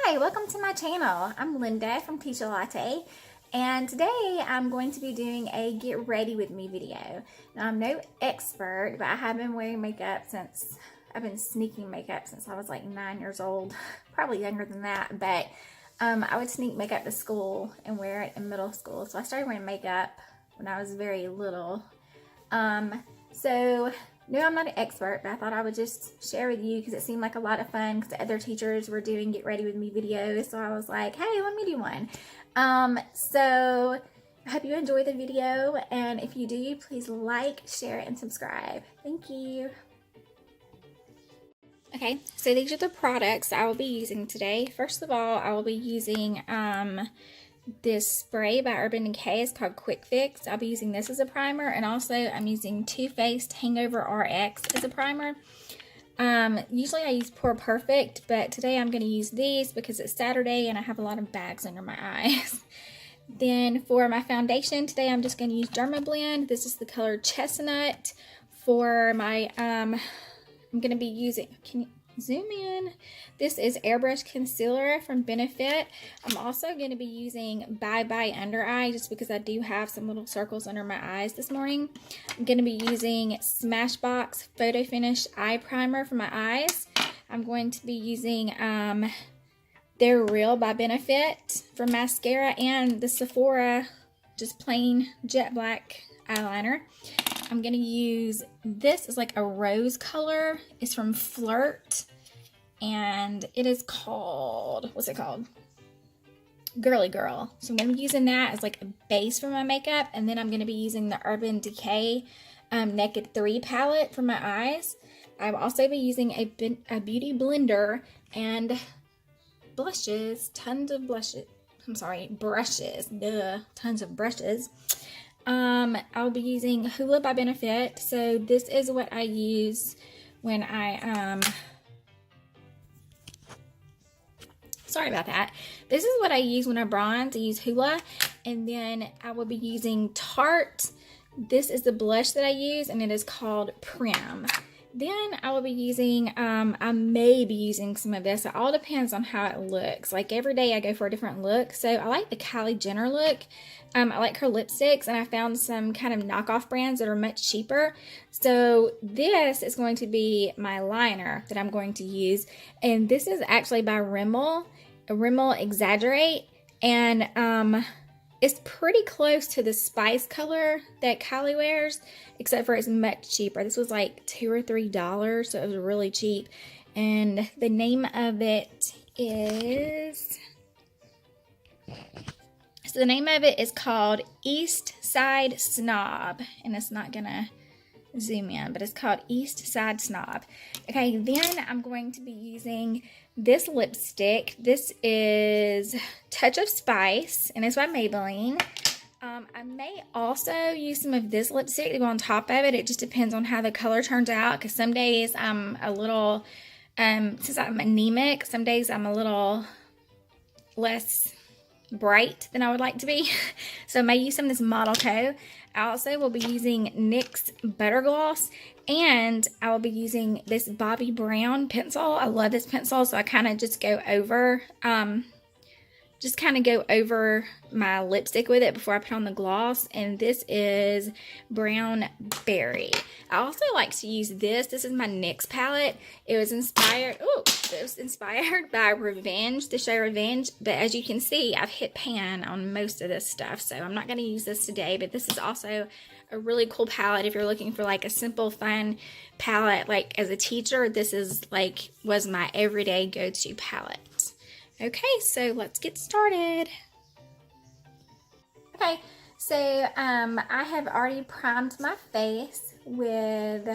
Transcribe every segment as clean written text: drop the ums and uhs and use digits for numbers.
Hi, welcome to my channel. I'm Linda from Teach-a-Latte, and today I'm going to be doing a get ready with me video. Now, I'm no expert, but I have been wearing makeup since, I've been sneaking makeup since I was like 9 years old, probably younger than that, but I would sneak makeup to school and wear it in middle school. So I started wearing makeup when I was very little. No, I'm not an expert, but I thought I would just share with you because it seemed like a lot of fun because the other teachers were doing get ready with me videos. So I was like, hey, let me do one. So I hope you enjoy the video. And if you do, please like, share, and subscribe. Thank you. Okay, so these are the products I will be using today. First of all, I will be using this spray by Urban Decay. It's called Quick Fix. I'll be using this as a primer, and also I'm using Too Faced Hangover RX as a primer. Usually I use Pore Perfect, but today I'm going to use these because it's Saturday and I have a lot of bags under my eyes. Then for my foundation today, I'm just going to use Dermablend. This is the color Chestnut. For my, I'm going to be using, can you zoom in? This is Airbrush Concealer from Benefit. I'm also going to be using Bye Bye Under Eye just because I do have some little circles under my eyes this morning. I'm going to be using Smashbox Photo Finish Eye Primer for my eyes. I'm going to be using They're Real by Benefit for mascara, and the Sephora just plain jet black eyeliner. I'm going to use, this is like a rose color. It's from Flirt, and it is called, what's it called? Girly Girl. So I'm going to be using that as like a base for my makeup, and then I'm going to be using the Urban Decay Naked 3 palette for my eyes. I'll also be using a beauty blender and blushes, tons of blushes. I'm sorry, brushes. Duh, tons of brushes. I'll be using Hoola by Benefit. So this is what I use when I, sorry about that. This is what I use when I bronze. I use Hoola. And then I will be using Tarte. This is the blush that I use, and it is called Prim. Then I will be using, I may be using some of this. It all depends on how it looks. Like every day I go for a different look. So I like the Kylie Jenner look. I like her lipsticks, and I found some kind of knockoff brands that are much cheaper. So this is going to be my liner that I'm going to use. And this is actually by Rimmel Exaggerate. And it's pretty close to the Spice color that Kylie wears, except for it's much cheaper. This was like $2 or $3, so it was really cheap. And the name of it is, so the name of it is called East Side Snob, and it's not gonna zoom in, but it's called East Side Snob. Okay, then I'm going to be using this lipstick. This is Touch of Spice, and it's by Maybelline. I may also use some of this lipstick to go on top of it. It just depends on how the color turns out, because some days I'm a little, since I'm anemic, some days I'm a little less bright than I would like to be. So I may use some of this Model Co. I also will be using NYX Butter Gloss, and I will be using this Bobbi Brown pencil. I love this pencil, so I kind of just go over, my lipstick with it before I put on the gloss. And this is Brown Berry. I also like to use this. This is my NYX palette. It was inspired by Revenge, the show Revenge. But as you can see, I've hit pan on most of this stuff, so I'm not going to use this today. But this is also a really cool palette if you're looking for like a simple, fun palette. Like as a teacher, this is like was my everyday go-to palette. Okay, so let's get started. Okay, so I have already primed my face with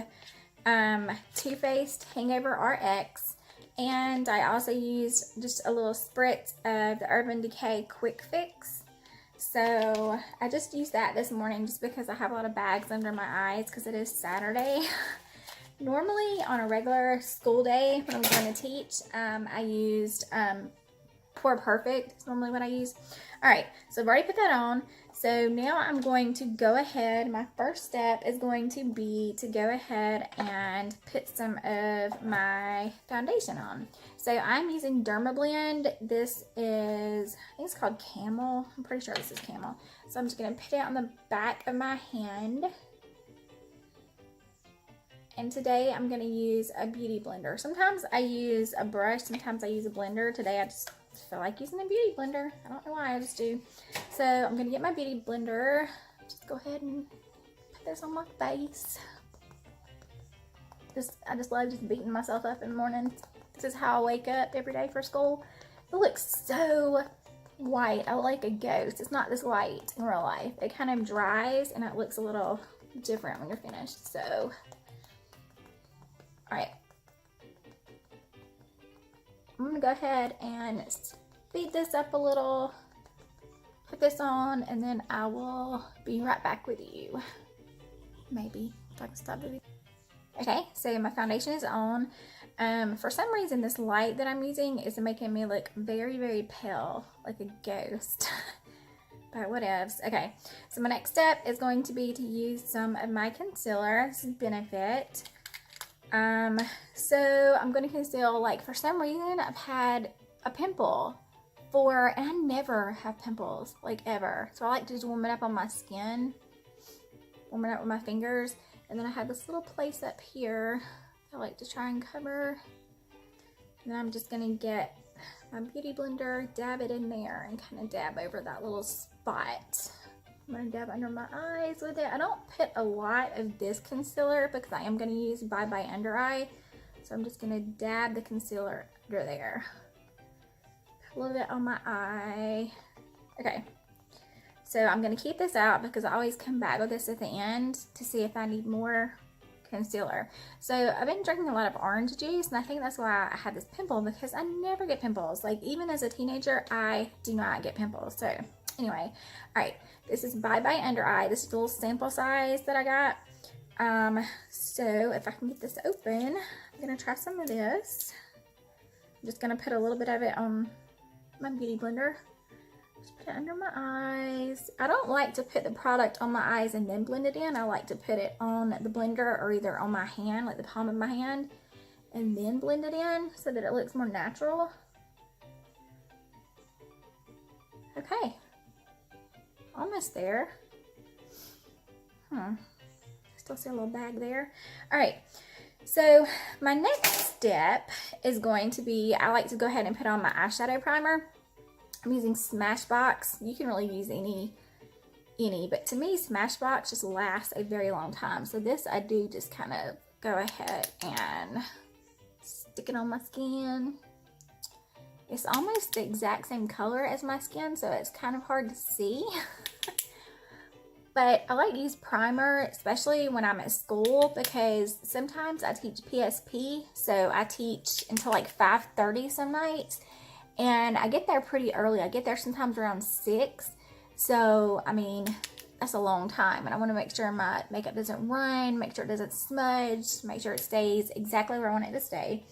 Too Faced Hangover RX, and I also used just a little spritz of the Urban Decay Quick Fix. So I just used that this morning just because I have a lot of bags under my eyes because it is Saturday. Normally on a regular school day when I'm going to teach, I used Pour Perfect is normally what I use. All right, so I've already put that on. So now I'm going to go ahead. My first step is going to be to go ahead and put some of my foundation on. So I'm using Dermablend. This is, I think it's called Camel. I'm pretty sure this is Camel. So I'm just going to put it on the back of my hand. And today I'm going to use a beauty blender. Sometimes I use a brush, sometimes I use a blender. Today I just feel like using a beauty blender. I don't know why, I just do. So I'm going to get my beauty blender. Just go ahead and put this on my face. I just love just beating myself up in the morning. This is how I wake up every day for school. It looks so white. I look like a ghost. It's not this white in real life. It kind of dries and it looks a little different when you're finished. So all right, I'm gonna go ahead and speed this up a little, put this on, and then I will be right back with you. Maybe if I can stop the video. Okay, so my foundation is on. For some reason, this light that I'm using is making me look very, very pale, like a ghost. But whatevs. Okay, so my next step is going to be to use some of my concealer. This is Benefit. So I'm going to conceal, like, for some reason I've had a pimple and I never have pimples, like, ever. So I like to just warm it up on my skin, warm it up with my fingers, and then I have this little place up here I like to try and cover. And then I'm just going to get my beauty blender, dab it in there, and kind of dab over that little spot. I'm going to dab under my eyes with it. I don't put a lot of this concealer because I am going to use Bye Bye Under Eye. So I'm just going to dab the concealer under there. A little bit on my eye. Okay. So I'm going to keep this out because I always come back with this at the end to see if I need more concealer. So I've been drinking a lot of orange juice, and I think that's why I had this pimple, because I never get pimples. Like, even as a teenager, I do not get pimples. So anyway, all right, this is Bye Bye Under Eye. This is the little sample size that I got. So if I can get this open, I'm gonna try some of this. I'm just gonna put a little bit of it on my beauty blender. Just put it under my eyes. I don't like to put the product on my eyes and then blend it in. I like to put it on the blender or either on my hand, like the palm of my hand, and then blend it in so that it looks more natural. Okay. Almost there. Still see a little bag there. All right. So my next step is going to be, I like to go ahead and put on my eyeshadow primer. I'm using Smashbox. You can really use any, but to me, Smashbox just lasts a very long time. So this I do just kind of go ahead and stick it on my skin. It's almost the exact same color as my skin, so it's kind of hard to see. But I like to use primer, especially when I'm at school, because sometimes I teach PSP, so I teach until like 5:30 some nights, and I get there pretty early. I get there sometimes around 6, so I mean, that's a long time, and I want to make sure my makeup doesn't run, make sure it doesn't smudge, make sure it stays exactly where I want it to stay.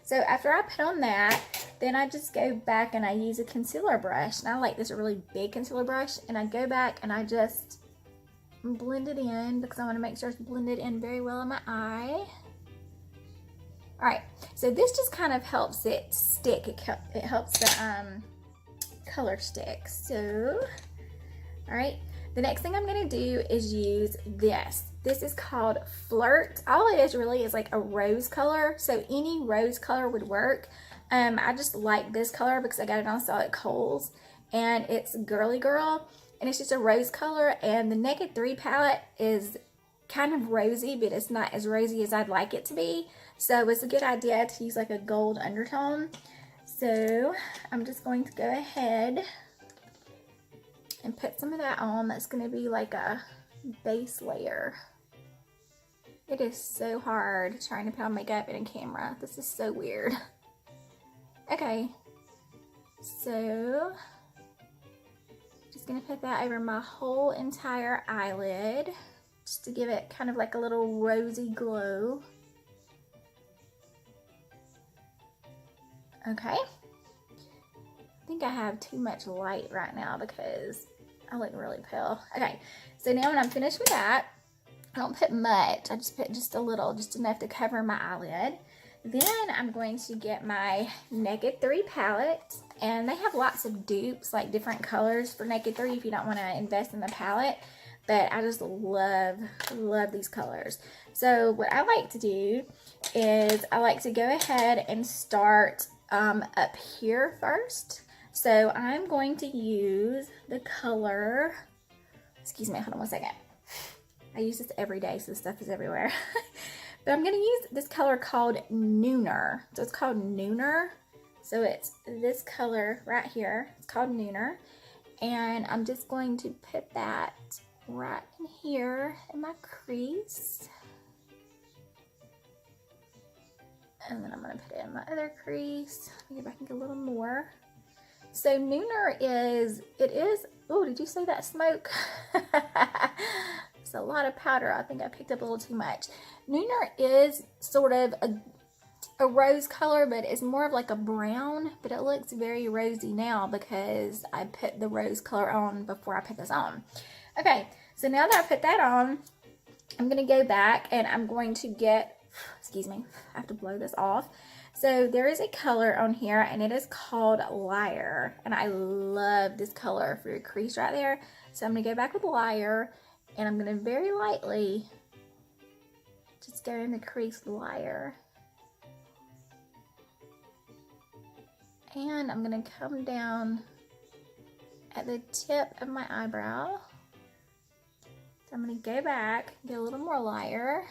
So after I put on that, then I just go back and I use a concealer brush, and I like this really big concealer brush, and I go back and I just blend it in because I want to make sure it's blended in very well in my eye. All right, so this just kind of helps it stick. It helps the color stick. So, all right, the next thing I'm gonna do is use this. This is called Flirt. All it is really is like a rose color, so any rose color would work. I just like this color because I got it on sale at Kohl's, and it's Girly Girl, and it's just a rose color, and the Naked 3 palette is kind of rosy, but it's not as rosy as I'd like it to be, so it's a good idea to use like a gold undertone. So I'm just going to go ahead and put some of that on. That's going to be like a base layer. It is so hard trying to put on makeup in a camera. This is so weird. Okay, so just gonna put that over my whole entire eyelid just to give it kind of like a little rosy glow. Okay, I think think I have too much light right now because I look really pale. Okay, so now when I'm finished with that, I don't put much. I just put just a little, just enough to cover my eyelid. Then I'm going to get my Naked 3 palette, and they have lots of dupes, like different colors for Naked 3 if you don't want to invest in the palette. But I just love these colors. So what I like to do is I like to go ahead and start up here first. So I'm going to use the color, excuse me, hold on one second. I use this every day, so this stuff is everywhere. But I'm going to use this color called Nooner. So it's called Nooner. So it's this color right here. It's called Nooner. And I'm just going to put that right in here in my crease. And then I'm going to put it in my other crease. Maybe I can get a little more. So Nooner is, oh, did you see that smoke? It's a lot of powder. I think I picked up a little too much. Nooner is sort of a rose color, but it's more of like a brown, but it looks very rosy now because I put the rose color on before I put this on. Okay, so now that I put that on, I'm going to go back and I'm going to get, excuse me, I have to blow this off. So there is a color on here and it is called Liar, and I love this color for your crease right there. So I'm going to go back with Liar, and I'm going to very lightly just go in the crease with Liar. And I'm going to come down at the tip of my eyebrow. So I'm going to go back, get a little more Liar.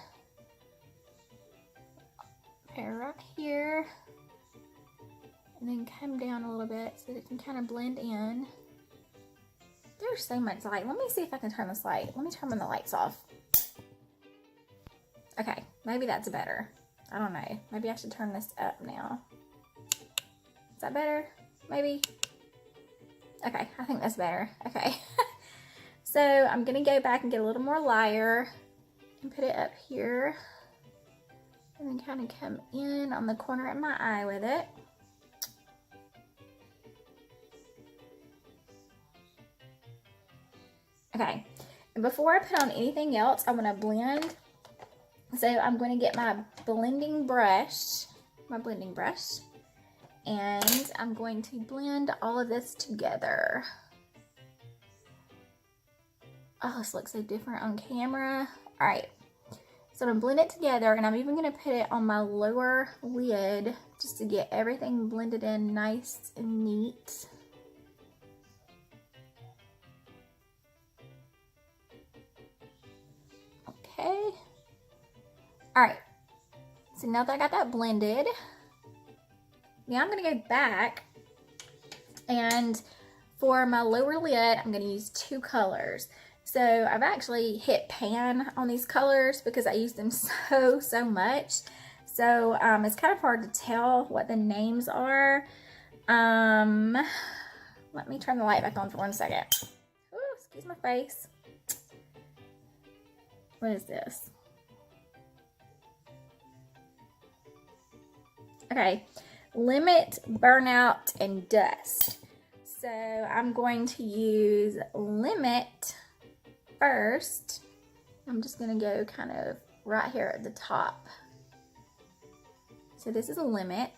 Put it right here. And then come down a little bit so that it can kind of blend in. There's so much light. Let me see if I can turn this light. Let me turn the lights off. Okay, maybe that's better. I don't know. Maybe I should turn this up now. Is that better? Maybe? Okay, I think that's better. Okay. So I'm going to go back and get a little more Liar and put it up here. And then kind of come in on the corner of my eye with it. Okay, and before I put on anything else, I want to blend. So I'm going to get my blending brush, and I'm going to blend all of this together. Oh, this looks so different on camera. All right, so I'm going to blend it together, and I'm even going to put it on my lower lid just to get everything blended in nice and neat. Okay. All right. So now that I got that blended, now I'm going to go back, and for my lower lid, I'm going to use two colors. So I've actually hit pan on these colors because I use them so much. So it's kind of hard to tell what the names are. Let me turn the light back on for 1 second. Ooh, excuse my face. What is this? Okay, Limit, Burnout, and Dust. So I'm going to use Limit first. I'm just going to go kind of right here at the top. So this is a Limit.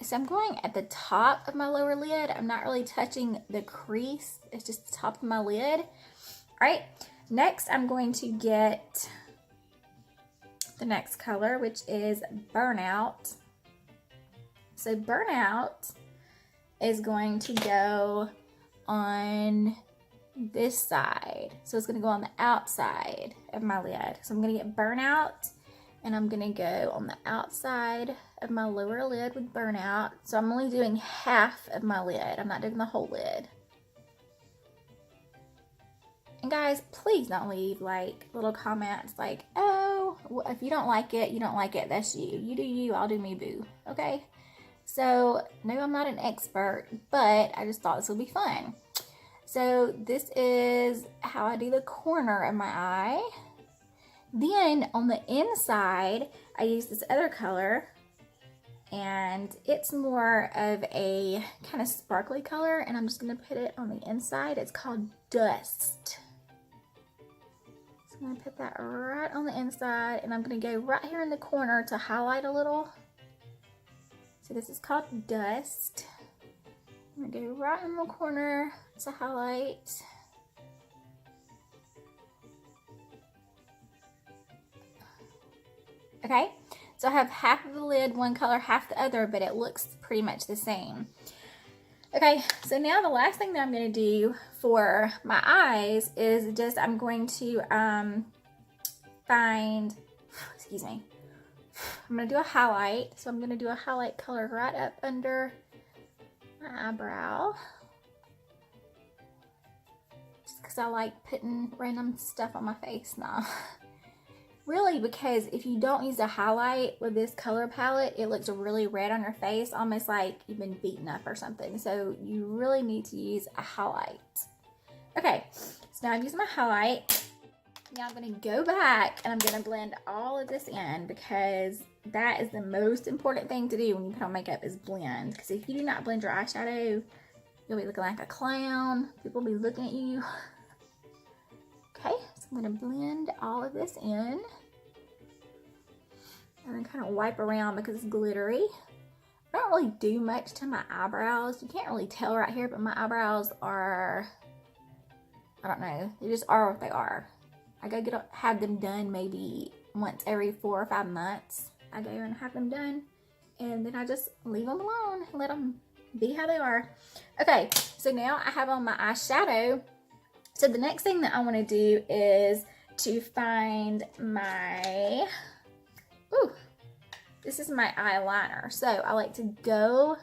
So I'm going at the top of my lower lid. I'm not really touching the crease. It's just the top of my lid. All right, next I'm going to get the next color, which is Burnout. So Burnout is going to go on this side. So it's going to go on the outside of my lid. So I'm going to get Burnout, and I'm going to go on the outside of my lower lid with Burnout. So I'm only doing half of my lid. I'm not doing the whole lid. And guys, please don't leave like little comments like, oh, well, if you don't like it, you don't like it. That's you. You do you, I'll do me, boo. Okay? So, no, I'm not an expert, but I just thought this would be fun. So this is how I do the corner of my eye. Then on the inside, I use this other color, and it's more of a kind of sparkly color, and I'm just going to put it on the inside. It's called Dust. So I'm going to put that right on the inside, and I'm going to go right here in the corner to highlight a little. So this is called Dust. I'm going to go right in the corner to highlight. Okay, so I have half of the lid one color, half the other, but it looks pretty much the same. Okay, so now the last thing that I'm going to do for my eyes is just I'm going to find, excuse me, I'm going to do a highlight. So I'm going to do a highlight color right up under my eyebrow. Just because I like putting random stuff on my face now. Really, because if you don't use a highlight with this color palette, it looks really red on your face, almost like you've been beaten up or something. So you really need to use a highlight. Okay, so now I've used my highlight. Now I'm going to go back and I'm going to blend all of this in, because that is the most important thing to do when you put on makeup is blend. Because if you do not blend your eyeshadow, you'll be looking like a clown. People will be looking at you. Okay, so I'm going to blend all of this in. And then kind of wipe around because it's glittery. I don't really do much to my eyebrows. You can't really tell right here, but my eyebrows are, I don't know, they just are what they are. I go have them done maybe once every 4 or 5 months. I go and have them done, and then I just leave them alone and let them be how they are. Okay, so now I have on my eyeshadow. So the next thing that I want to do is to find my, ooh, this is my eyeliner. So I like to go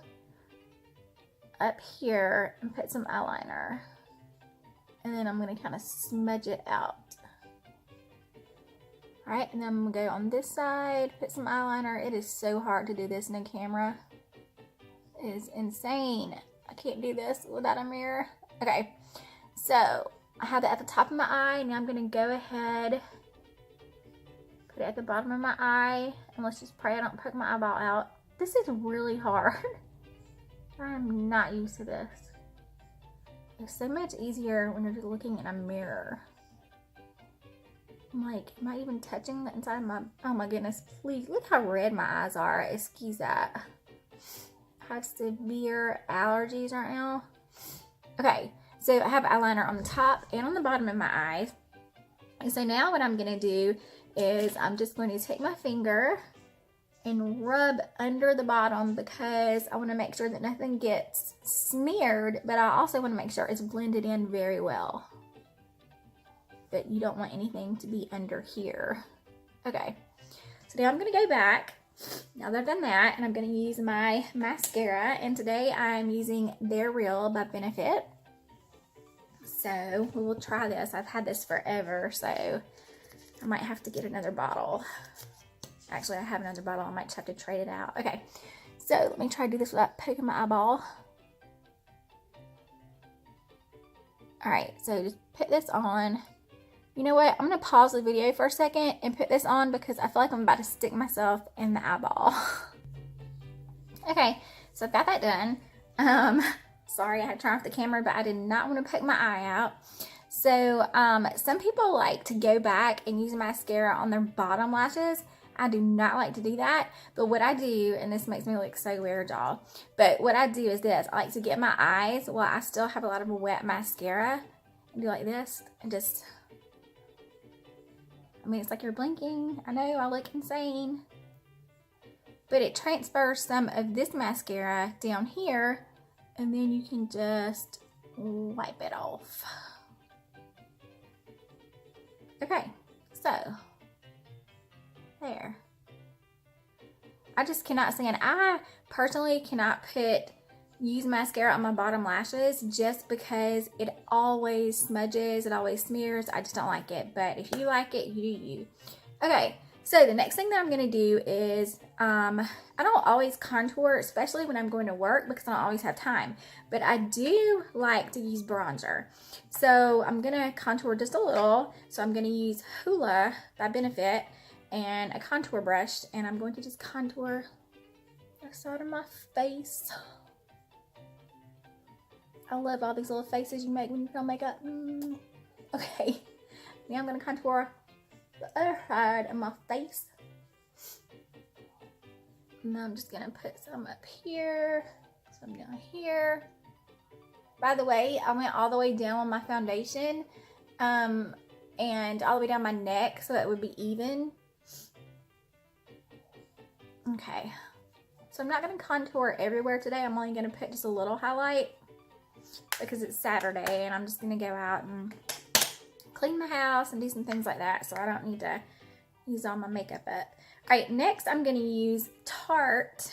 up here and put some eyeliner. And then I'm going to kind of smudge it out. All right, and then I'm going to go on this side, put some eyeliner. It is so hard to do this in a camera. It is insane. I can't do this without a mirror. Okay, so I have it at the top of my eye. Now I'm going to go ahead, put it at the bottom of my eye, and let's just pray I don't poke my eyeball out. This is really hard. I'm not used to this. It's so much easier when you're just looking in a mirror. I'm like, am I even touching the inside of my, oh my goodness, please, look how red my eyes are. Excuse that. I have severe allergies right now. Okay, so I have eyeliner on the top and on the bottom of my eyes. And so now what I'm going to do is I'm just going to take my finger and rub under the bottom, because I want to make sure that nothing gets smeared, but I also want to make sure it's blended in very well. But you don't want anything to be under here. Okay, so now I'm going to go back. Now that I've done that, and I'm going to use my mascara, and today I'm using They're Real by Benefit. So we will try this. I've had this forever, so I might have to get another bottle. Actually, I have another bottle. I might just have to trade it out. Okay, so let me try to do this without poking my eyeball. All right, so just put this on. You know what? I'm going to pause the video for a second and put this on, because I feel like I'm about to stick myself in the eyeball. Okay, so I've got that done. Sorry, I had to turn off the camera, but I did not want to poke my eye out. So some people like to go back and use mascara on their bottom lashes. I do not like to do that, but what I do, and this makes me look so weird, y'all, but what I do is this. I like to get my eyes while I still have a lot of wet mascara and do like this, and just, I mean, it's like you're blinking. I know I look insane, but it transfers some of this mascara down here, and then you can just wipe it off. Okay, so there. I just cannot stand, I personally cannot use mascara on my bottom lashes, just because it always smudges, it always smears. I just don't like it, but if you like it, you do you. Okay, so the next thing that I'm going to do is, I don't always contour, especially when I'm going to work, because I don't always have time, but I do like to use bronzer. So I'm going to contour just a little. So I'm going to use Hoola by Benefit and a contour brush, and I'm going to just contour side of my face. I love all these little faces you make when you put on makeup. Okay, now I'm gonna contour the other side of my face. And now I'm just gonna put some up here, some down here. By the way, I went all the way down on my foundation, and all the way down my neck so it would be even. Okay, so I'm not gonna contour everywhere today. I'm only gonna put just a little highlight because it's Saturday and I'm just gonna go out and clean the house and do some things like that, so I don't need to use all my makeup up. All right, next I'm gonna use Tarte,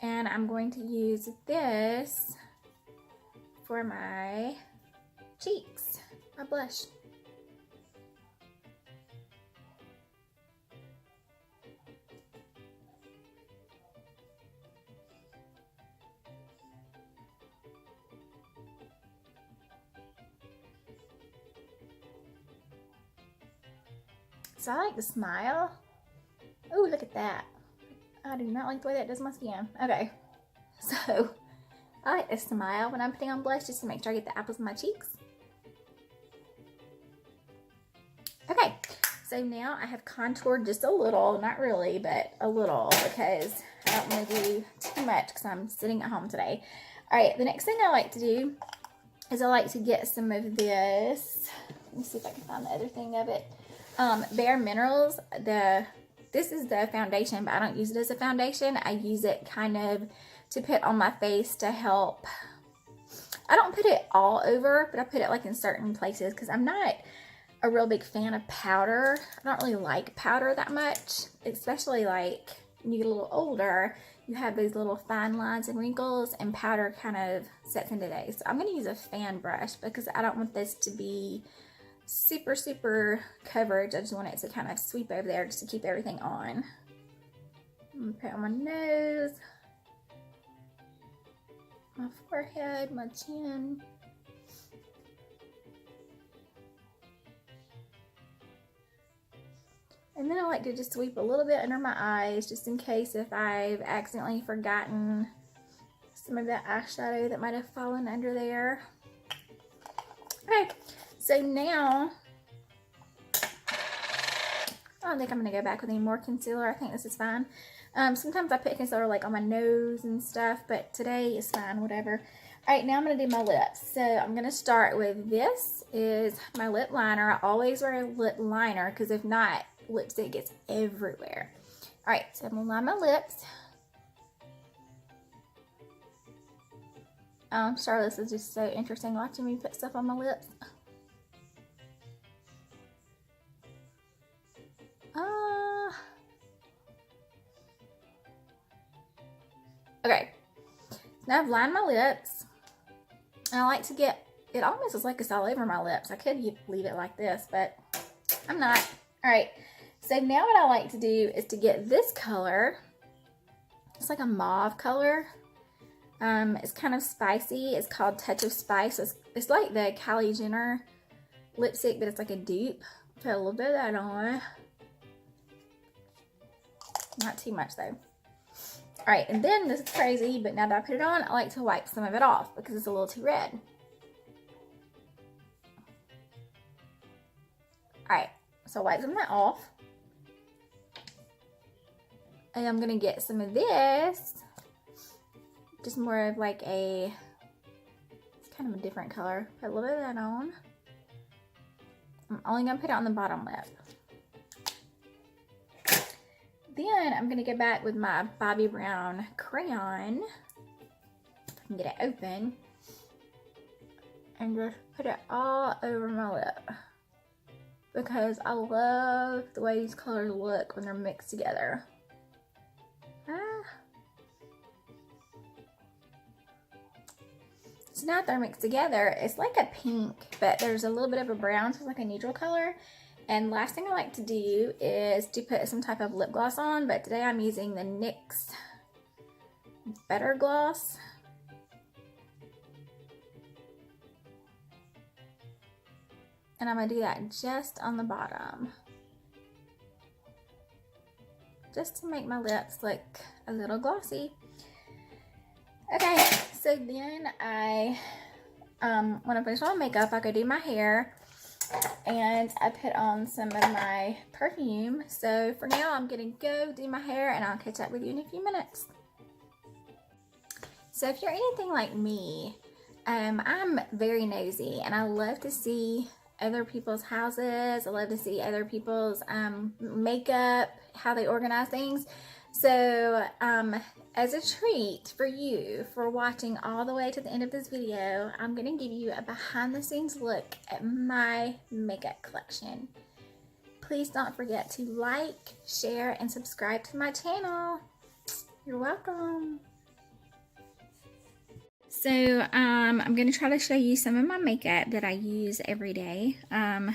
and I'm going to use this for my cheeks, my blush. So I like to smile. Oh, look at that. I do not like the way that does my skin. Okay, so I like to smile when I'm putting on blush just to make sure I get the apples of my cheeks. Okay, so now I have contoured just a little, not really, but a little, because I don't want to do too much because I'm sitting at home today. All right, the next thing I like to do is I like to get some of this. Let me see if I can find the other thing of it. Bare Minerals. This is the foundation, but I don't use it as a foundation. I use it kind of to put on my face to help. I don't put it all over, but I put it like in certain places because I'm not a real big fan of powder. I don't really like powder that much, especially like when you get a little older, you have those little fine lines and wrinkles, and powder kind of sets into those. So I'm going to use a fan brush because I don't want this to be super coverage. I just want it to kind of sweep over there just to keep everything on. I'm gonna put it on my nose, my forehead, my chin. And then I like to just sweep a little bit under my eyes just in case if I've accidentally forgotten some of that eyeshadow that might have fallen under there. Okay. So now, I don't think I'm going to go back with any more concealer. I think this is fine. Sometimes I put concealer like on my nose and stuff, but today is fine, whatever. All right, now I'm going to do my lips. So I'm going to start with this is my lip liner. I always wear a lip liner because if not, lipstick gets everywhere. All right, so I'm going to line my lips. Sorry, this is just so interesting watching me put stuff on my lips. Okay, now I've lined my lips, and I like to get, it almost looks like it's all over my lips. I could leave it like this, but I'm not. All right, so now what I like to do is to get this color. It's like a mauve color. It's kind of spicy. It's called Touch of Spice. It's like the Kylie Jenner lipstick, but it's like a dupe. Put a little bit of that on. Not too much though. All right, and then this is crazy, but now that I put it on, I like to wipe some of it off because it's a little too red. All right, so wipe some of that off. And I'm gonna get some of this, just more of like a, it's kind of a different color. Put a little bit of that on. I'm only gonna put it on the bottom lip. Then I'm going to go back with my Bobbi Brown crayon, if I can get it open, and just put it all over my lip because I love the way these colors look when they're mixed together. So now that they're mixed together, it's like a pink, but there's a little bit of a brown, so it's like a neutral color. And last thing I like to do is to put some type of lip gloss on, but today I'm using the NYX Better Gloss. And I'm going to do that just on the bottom, just to make my lips look a a little glossy. Okay, so then when I finish my makeup, I go do my hair, and I put on some of my perfume. So for now, I'm gonna go do my hair, and I'll catch up with you in a few minutes. So if you're anything like me, I'm very nosy, and I love to see other people's houses. I love to see other people's makeup, how they organize things. So as a treat for you for watching all the way to the end of this video, I'm going to give you a behind the scenes look at my makeup collection. Please don't forget to like, share, and subscribe to my channel. You're welcome. So I'm going to try to show you some of my makeup that I use every day. I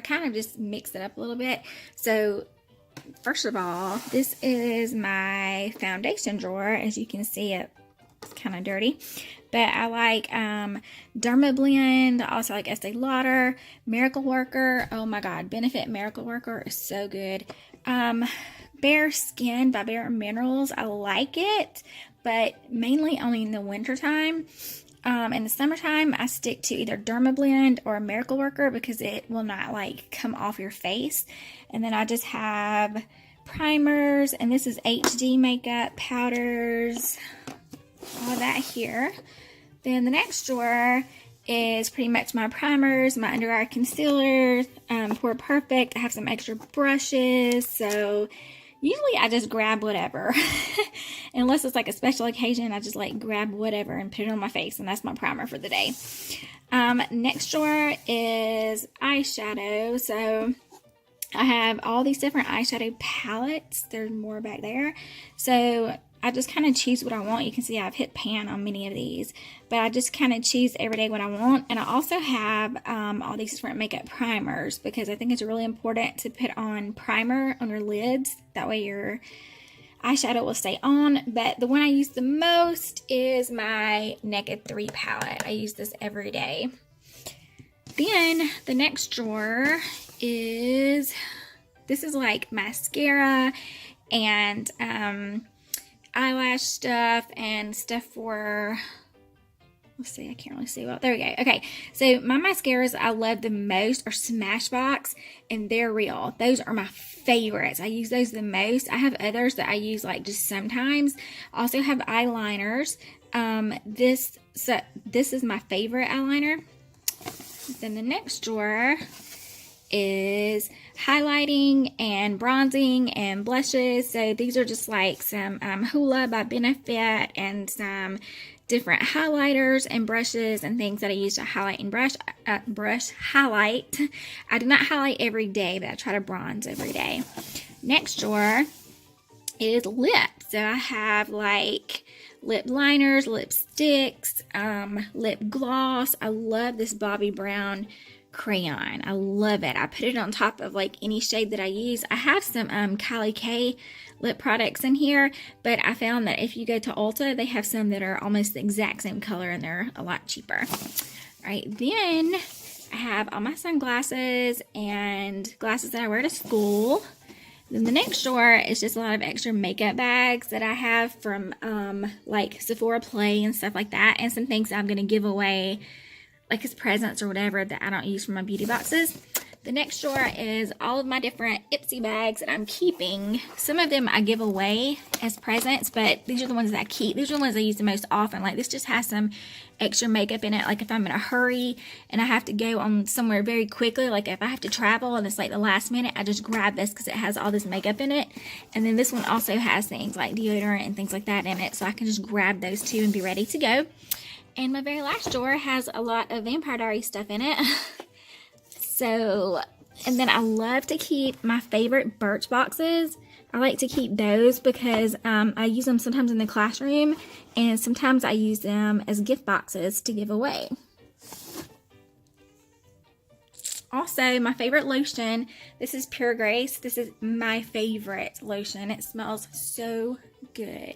kind of just mix it up a little bit. So first of all, this is my foundation drawer. As you can see, it's kind of dirty, but I like Derma Blend. I also like Estee Lauder, Miracle Worker. Oh my god, Benefit Miracle Worker is so good. Bare Skin by Bare Minerals. I like it, but mainly only in the winter time. In the summertime, I stick to either Derma Blend or Miracle Worker because it will not like come off your face. And then I just have primers, and this is HD makeup, powders, all that here. Then the next drawer is pretty much my primers, my under eye concealers, Pore Perfect. I have some extra brushes, so usually I just grab whatever. Unless it's like a special occasion, I just like grab whatever and put it on my face, and that's my primer for the day. Next drawer is eyeshadow. So I have all these different eyeshadow palettes. There's more back there. So I just kind of choose what I want. You can see I've hit pan on many of these, but I just kind of choose every day what I want. And I also have all these different makeup primers because I think it's really important to put on primer on your lids. That way your eyeshadow will stay on. But the one I use the most is my Naked 3 palette. I use this every day. Then the next drawer is, this is like mascara and eyelash stuff and stuff for, let's see, I can't really see well. There we go. Okay, so my mascaras I love the most are Smashbox, and they're real. Those are my favorites. I use those the most. I have others that I use like just sometimes. I also have eyeliners. This is my favorite eyeliner. Then the next drawer is highlighting and bronzing and blushes. So these are just like some Hoola by Benefit and some different highlighters and brushes and things that I use to highlight and brush highlight. I do not highlight every day, but I try to bronze every day. Next drawer is lip. So I have like lip liners, lipsticks, lip gloss. I love this Bobbi Brown crayon. I love it. I put it on top of like any shade that I use. I have some Kylie K lip products in here, but I found that if you go to Ulta, they have some that are almost the exact same color and they're a lot cheaper. All right, then I have all my sunglasses and glasses that I wear to school. Then the next drawer is just a lot of extra makeup bags that I have from like Sephora Play and stuff like that, and some things that I'm going to give away like as presents or whatever that I don't use for my beauty boxes. The next drawer is all of my different Ipsy bags that I'm keeping. Some of them I give away as presents, but these are the ones that I keep. These are the ones I use the most often. Like this just has some extra makeup in it. Like if I'm in a hurry and I have to go on somewhere very quickly, like if I have to travel and it's like the last minute, I just grab this because it has all this makeup in it. And then this one also has things like deodorant and things like that in it. So I can just grab those two and be ready to go. And my very last drawer has a lot of Vampire Diaries stuff in it. So, and then I love to keep my favorite Birch boxes. I like to keep those because I use them sometimes in the classroom, and sometimes I use them as gift boxes to give away. Also, my favorite lotion, this is Pure Grace. This is my favorite lotion. It smells so good.